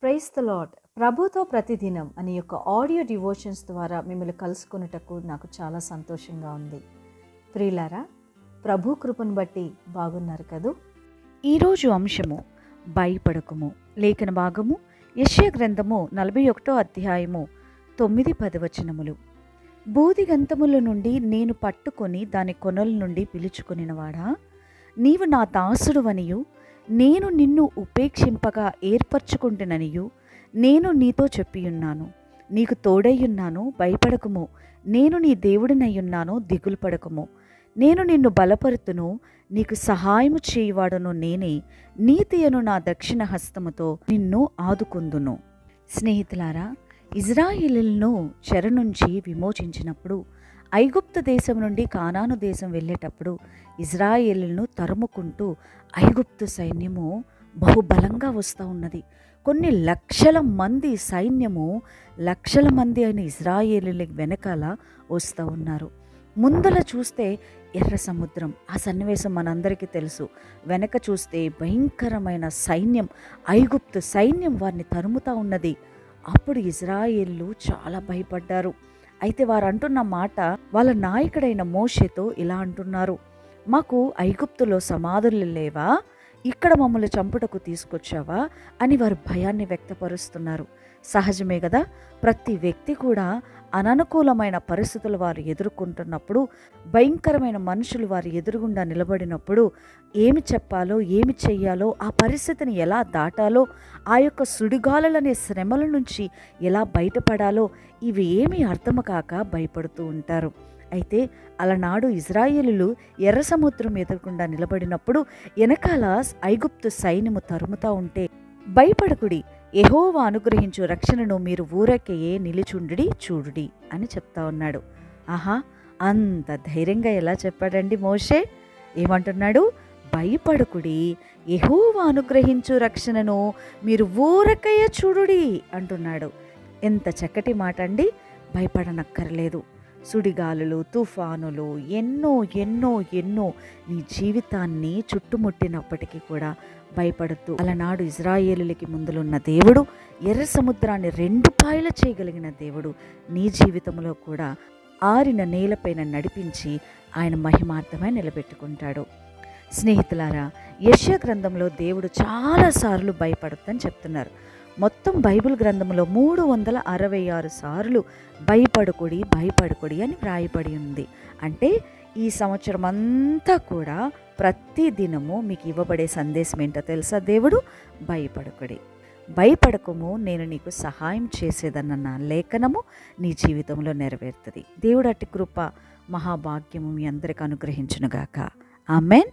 Praise the lord. ప్రభుతో ప్రతిదినం అనే యొక్క ఆడియో డివోషన్స్ ద్వారా మిమ్మల్ని కలుసుకున్నటకు నాకు చాలా సంతోషంగా ఉంది. ప్రియులారా, ప్రభు కృపను బట్టి బాగున్నారు కదూ. ఈరోజు అంశము భయపడకుము. లేఖన భాగము యెషయా గ్రంథము 41వ అధ్యాయము 9-10 వచనములు. బూదిగంతముల నుండి నేను పట్టుకొని దాని కొనల నుండి పిలుచుకొనినవాడా, నీవు నా దాసుడువనియు నేను నిన్ను ఉపేక్షింపగా ఏర్పరచుకుంటుననియు నేను నీతో చెప్పియున్నాను. నీకు తోడయ్యున్నాను, భయపడకుము. నేను నీ దేవుడినయ్యున్నాను, దిగులు పడకుము. నేను నిన్ను బలపరుతును, నీకు సహాయము చేయువాడును నేనే. నీతి అను నా దక్షిణ హస్తముతో నిన్ను ఆదుకుందును. స్నేహితులారా, ఇజ్రాయేలీయులను చెర నుంచి విమోచించినప్పుడు ఐగుప్తు దేశం నుండి కానాను దేశం వెళ్ళేటప్పుడు ఇజ్రాయేలీయులను తరుముకుంటూ ఐగుప్తు సైన్యము బహుబలంగా వస్తూ ఉన్నది. కొన్ని లక్షల మంది సైన్యము, లక్షల మంది అయిన ఇజ్రాయేలీయుల వెనకాల వస్తూ ఉన్నారు. ముందల చూస్తే ఎర్ర సముద్రం, ఆ సన్నివేశం మనందరికీ తెలుసు. వెనక చూస్తే భయంకరమైన సైన్యం, ఐగుప్తు సైన్యం వారిని తరుముతూ ఉన్నది. అప్పుడు ఇజ్రాయేలీయులు చాలా భయపడ్డారు. అయితే వారు అంటున్న మాట, వాళ్ళ నాయకుడైన మోషేతో ఇలా అంటున్నారు: మాకు ఐగుప్తులో సమాధులు లేవా? ఇక్కడ మమ్మల్ని చంపుటకు తీసుకొచ్చావా అని వారు భయాన్ని వ్యక్తపరుస్తున్నారు. సహజమే కదా, ప్రతి వ్యక్తి కూడా అననుకూలమైన పరిస్థితులు వారు ఎదుర్కొంటున్నప్పుడు, భయంకరమైన మనుషులు వారి ఎదురుగుండా నిలబడినప్పుడు ఏమి చెప్పాలో, ఏమి చెయ్యాలో, ఆ పరిస్థితిని ఎలా దాటాలో, ఆ యొక్క సుడిగాలులనే శ్రమల నుంచి ఎలా బయటపడాలో ఇవి ఏమీ అర్థం కాక భయపడుతూ ఉంటారు. అయితే అలనాడు ఇజ్రాయేలీయులు ఎర్ర సముద్రం ఎదురుకుండా నిలబడినప్పుడు వెనకాల ఐగుప్తు సైన్యము తరుముతా ఉంటే, భయపడకుడి, యెహోవా అనుగ్రహించు రక్షణను మీరు ఊరకెయే నిలిచుండి చూడుడి అని చెప్తా ఉన్నాడు. ఆహా, అంత ధైర్యంగా ఎలా చెప్పాడండి మోషే? ఏమంటున్నాడు? భయపడకుడి, యెహోవా అనుగ్రహించు రక్షణను మీరు ఊరకయ్య చూడుడి అంటున్నాడు. ఎంత చక్కటి మాట అండి. భయపడనక్కర్లేదు. సుడిగాలులు, తుఫానులు ఎన్నో ఎన్నో ఎన్నో నీ జీవితాన్ని చుట్టుముట్టినప్పటికీ కూడా భయపడద్దు. అలనాడు ఇజ్రాయేలులకి ముందులున్న దేవుడు, ఎర్ర సముద్రాన్ని 2 పాయలు చేయగలిగిన దేవుడు నీ జీవితంలో కూడా ఆరిన నేలపైన నడిపించి ఆయన మహిమార్థమై నిలబెట్టుకుంటాడు. స్నేహితులారా, యెషయా గ్రంథంలో దేవుడు చాలాసార్లు భయపడొద్దని చెప్తున్నారు. మొత్తం బైబిల్ గ్రంథంలో 366 సార్లు భయపడకుడి భయపడకుడి అని వ్రాయబడి ఉంది. అంటే ఈ సంవత్సరం అంతా కూడా ప్రతి దినము మీకు ఇవ్వబడే సందేశం ఏంటో తెలుసా? దేవుడు భయపడకుడి, భయపడకము, నేను నీకు సహాయం చేసేదన్న నా లేఖనము నీ జీవితంలో నెరవేరుతుంది. దేవుడు అట్టి కృప మహాభాగ్యము మీ అందరికి అనుగ్రహించునుగాక. ఆమెన్.